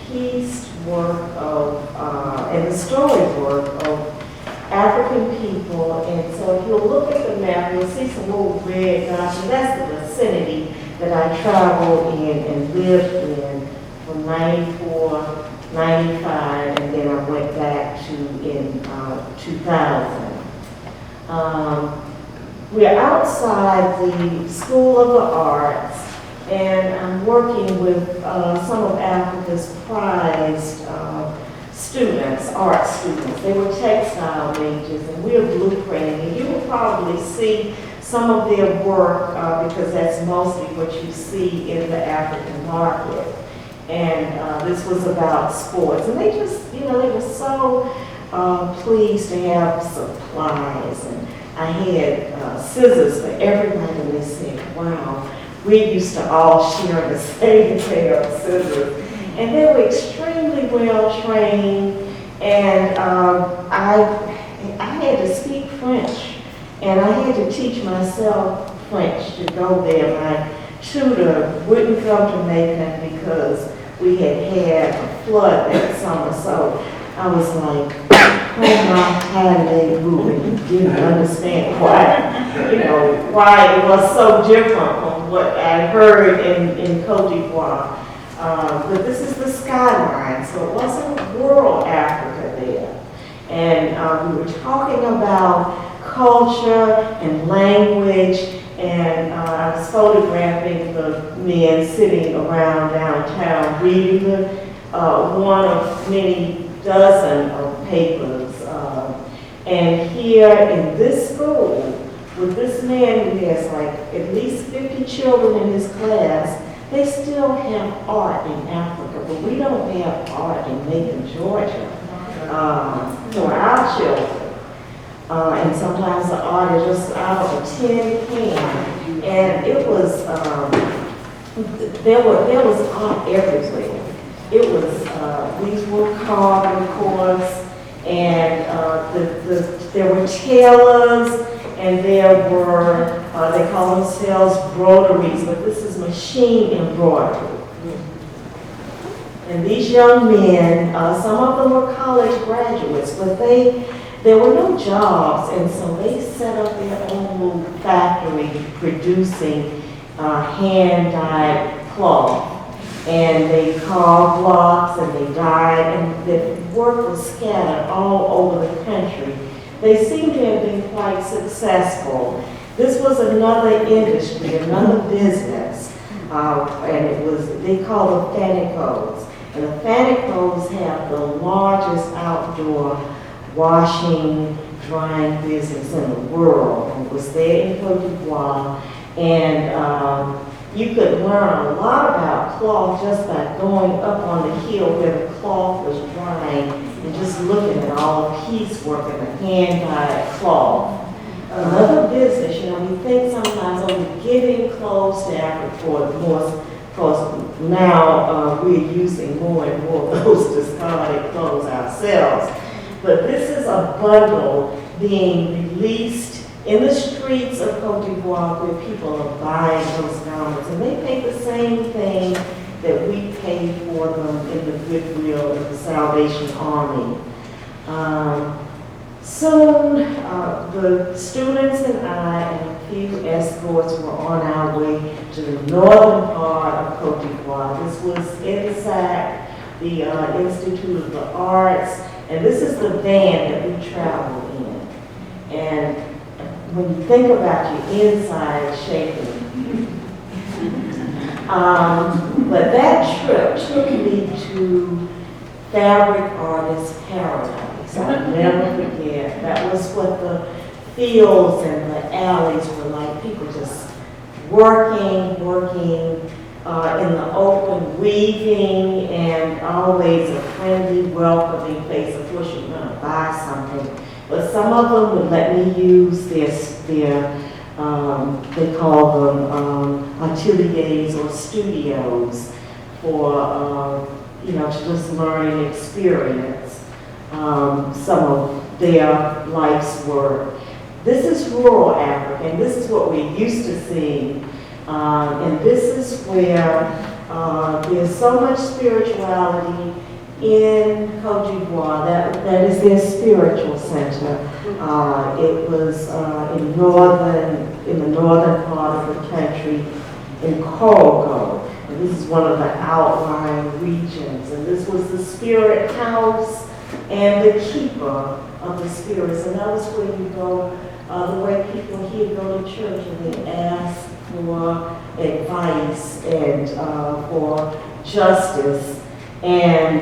pieced work of, and the storywork of African people. And so if you'll look at the map, you'll see some little red dots, and that's the vicinity that I traveled in and lived in from 94, 95, and then I went back to in 2000. We're outside the School of the Arts, and I'm working with some of Africa's prized students, art students. They were textile majors, and we are blueprinting. And you will probably see some of their work because that's mostly what you see in the African market. And this was about sports. And they just, they were so pleased to have supplies. And I had scissors for everybody, and they said, wow, we used to all share the same pair of scissors. And they were extremely well trained, and I had to speak French, and I had to teach myself French to go there. My tutor wouldn't come to Macon because we had a flood that summer, so I was like, parlez-vous, and didn't understand why it was so different from what I heard in Côte d'Ivoire. But this is the skyline, so it wasn't rural Africa there. And we were talking about culture and language, and I was photographing the men sitting around downtown reading one of many dozen of papers. And here in this school, with this man who has like at least 50 children in his class, they still have art in Africa, but we don't have art in Macon, Georgia, for our children. And sometimes the art is just out of a tin can. And it was, there was art everywhere. It was, these were carved, of course, and there were tailors, and there were, they call themselves broderies, but this is machine embroidery. And these young men, some of them were college graduates, but there were no jobs, and so they set up their own little factory producing hand-dyed cloth. And they carved blocks, and they dyed, and the work was scattered all over the country. They seem to have been quite successful. This was another industry, another business, and it was, they call the Fanicos. And the Fanicos have the largest outdoor washing, drying business in the world. And it was there in Côte d'Ivoire. And you could learn a lot about cloth just by going up on the hill where the cloth was drying and just looking at all the piecework and the hand-dyed cloth. Another business, we think sometimes, we're giving clothes to Africa for more, because now we're using more and more of those discarded clothes ourselves. But this is a bundle being released in the streets of Côte d'Ivoire where people are buying those garments. And they pay the same thing that we pay for them in the Goodwill of the Salvation Army. Soon, the students and I and a few escorts were on our way to the northern part of Côte d'Ivoire. This was inside the Institute of the Arts, and this is the van that we traveled in. And when you think about your inside shaking, but that trip took me to Fabric Artist Paradise. I'll never forget. That was what the fields and the alleys were like. People just working in the open, weaving, and always a friendly, welcoming face. Of course, you're going to buy something. But some of them would let me use their they call them ateliers or studios for, to just learn and experience some of their life's work. This is rural Africa, and this is what we're used to seeing. And this is where There's so much spirituality in Côte d'Ivoire. That is their spiritual center. It was in the northern part of the country, in Congo. And this is one of the outlying regions. And this was the spirit house and the keeper of the spirits. And that was where you go, the way people here go to church and they ask for advice and for justice. And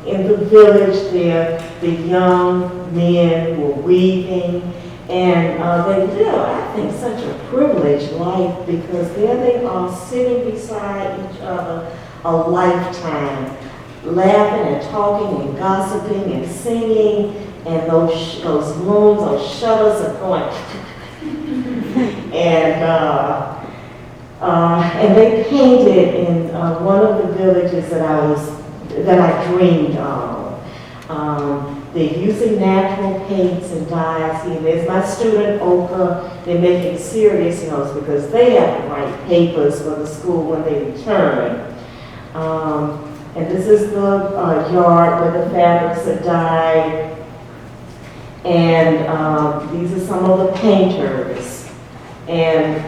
in the village there, the young men were weaving, and they live, I think, such a privileged life, because there they are sitting beside each other a lifetime, laughing and talking and gossiping and singing, and those looms, those shutters are going and they painted in one of the villages that I dreamed of. They're using natural paints and dyes. Here, there's my student Oka. They're making serious notes because they have to write papers for the school when they return. And this is the yard where the fabrics are dyed. And these are some of the painters. And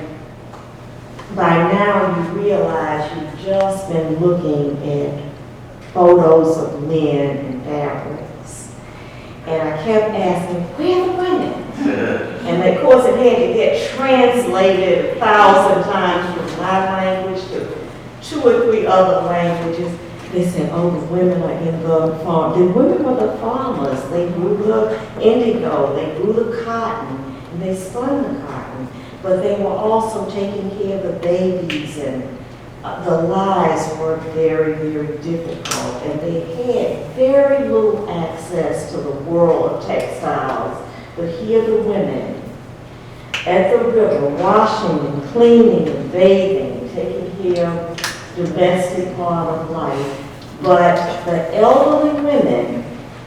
by now you realize you've just been looking at photos of men and fabrics. And I kept asking, where are the women? And of course it had to get translated 1,000 times from my language to 2 or 3 other languages. They said, oh, the women are in the farm. The women were the farmers. They grew the indigo, they grew the cotton, and they spun the cotton. But they were also taking care of the babies, and the lives were very, very difficult. And they had very little access to the world of textiles. But here the women at the river, washing and cleaning and bathing, taking care of domestic part of life. But the elderly women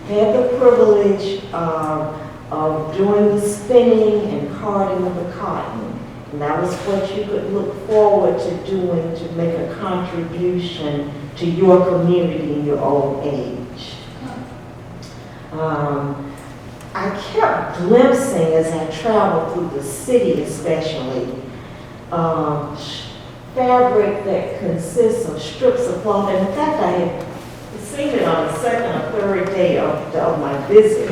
had the privilege of doing the spinning and carding of the cotton. And that was what you could look forward to doing to make a contribution to your community in your old age. I kept glimpsing as I traveled through the city especially, fabric that consists of strips of cloth. And in fact, I had seen it on the second or third day of my visit,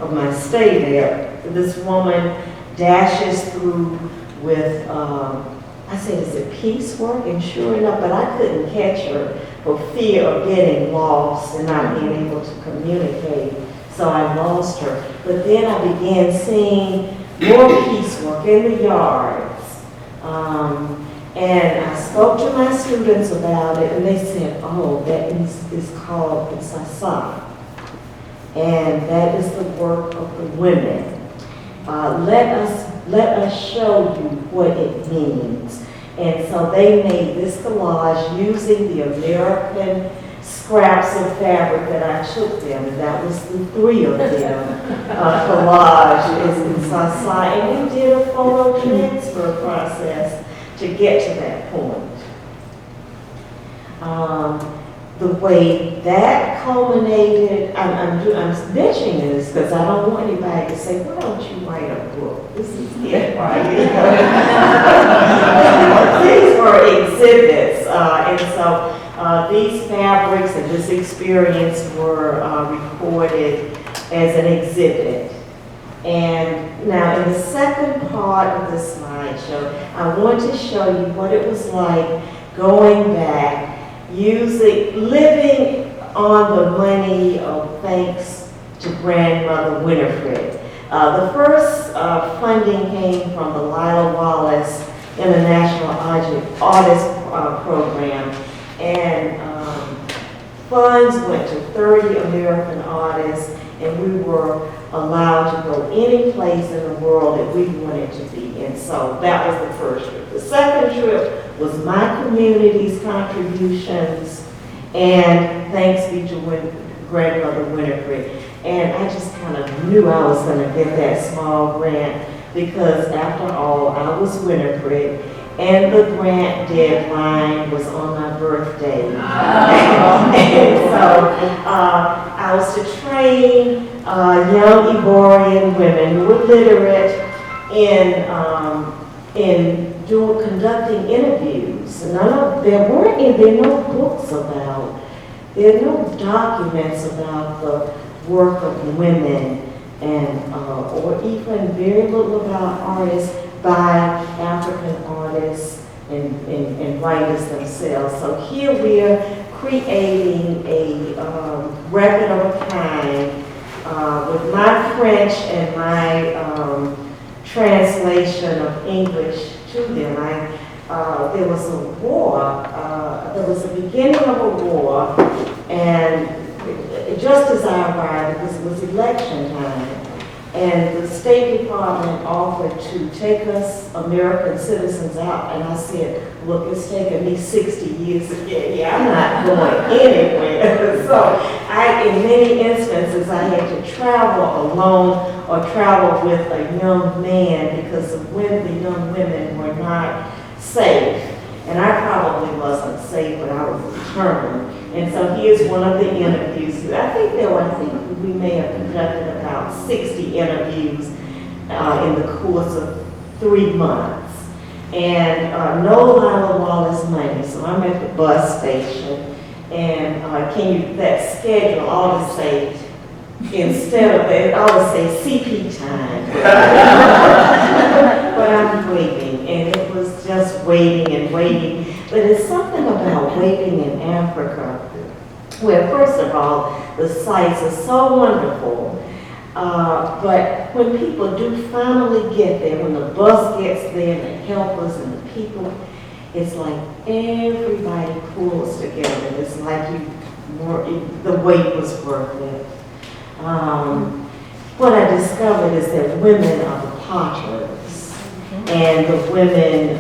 of my stay there. This woman dashes through with, I said, is it piecework? And sure enough, but I couldn't catch her for fear of getting lost and not being able to communicate. So I lost her. But then I began seeing more piecework in the yards. And I spoke to my students about it, and they said, oh, that is called the sasa. And that is the work of the women. Let us show you what it means. And so they made this collage using the American scraps of fabric that I took them, and that was the 3 of them. Collage is in sasa, and we did a photo transfer process to get to that point. The way that culminated, I'm mentioning this because I don't want anybody to say, why don't you write a book? This is it, right? These were exhibits, and so these fabrics and this experience were recorded as an exhibit. And now in the second part of the slideshow, I want to show you what it was like going back, living on the money of thanks to grandmother Winifred. The first funding came from the Lila Wallace International Artist Program, and funds went to 30 American artists, and we were allowed to go any place in the world that we wanted to be. And so that was the first trip. The second trip was my community's contributions, and thanks be to grandmother Winifred. And I just kind of knew I was going to get that small grant because after all, I was Winifred, and the grant deadline was on my birthday. And so I was to train young Ivorian women who were literate in conducting interviews. There are no books about, there are no documents about the work of women, and or even very little about artists by African artists and writers themselves. So here we are creating a record of a kind with my French and my translation of English to them. There was a war, there was the beginning of a war, and just as I arrived, it was election time, and the State Department offered to take us American citizens out, and I said, look, it's taken me 60 years to get here. I'm not going anywhere. So in many instances, I had to travel alone or travel with a young man because the young women were not safe. And I probably wasn't safe, but I was determined. And so here's one of the interviews. I think we may have conducted about 60 interviews in the course of 3 months. And no Lila Wallace money, so I'm at the bus station. And that schedule ought to say, instead of it, I ought to say CP time. But I'm waiting, and it was just waiting and waiting. But it's something about waiting in Africa, where first of all, the sights are so wonderful. But when people do finally get there, when the bus gets there, and the helpers and the people, it's like everybody pulls together. It's like the wait was worth it. What I discovered is that women are the potters, and the women,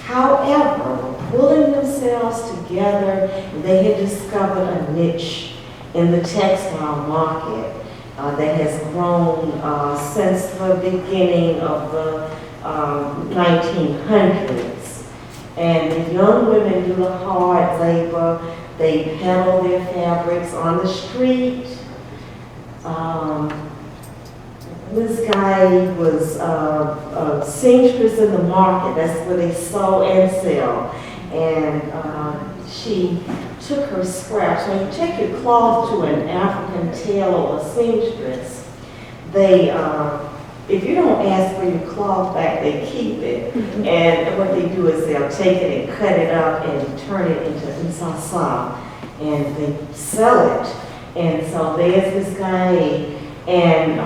however, were pulling themselves together. They had discovered a niche in the textile market that has grown since the beginning of the 1900s. And the young women do the hard labor. They peddle their fabrics on the street. This guy was a seamstress in the market. That's where they sew and sell. And she took her scraps. When you take your cloth to an African tailor or seamstress, they, if you don't ask for your cloth back, they keep it. And what they do is they'll take it and cut it up and turn it into nsasa, and they sell it. And so there's this guy, and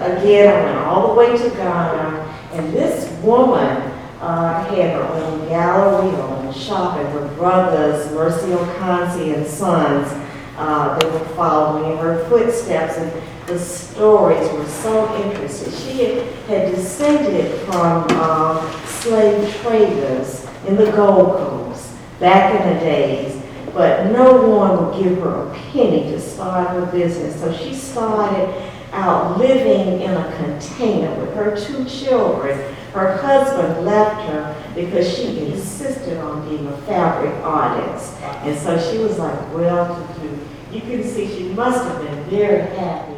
again, I went all the way to Ghana, and this woman had her own gallery, her own shop, and her brothers, Mercy Okansi and Sons, they were following in her footsteps, and the stories were so interesting. She had descended from slave traders in the Gold Coast back in the days, but no one would give her a penny to start her business. So she started out living in a container with her 2 children. Her husband left her because she insisted on being a fabric artist. And so she was like well-to-do. You can see she must have been very happy.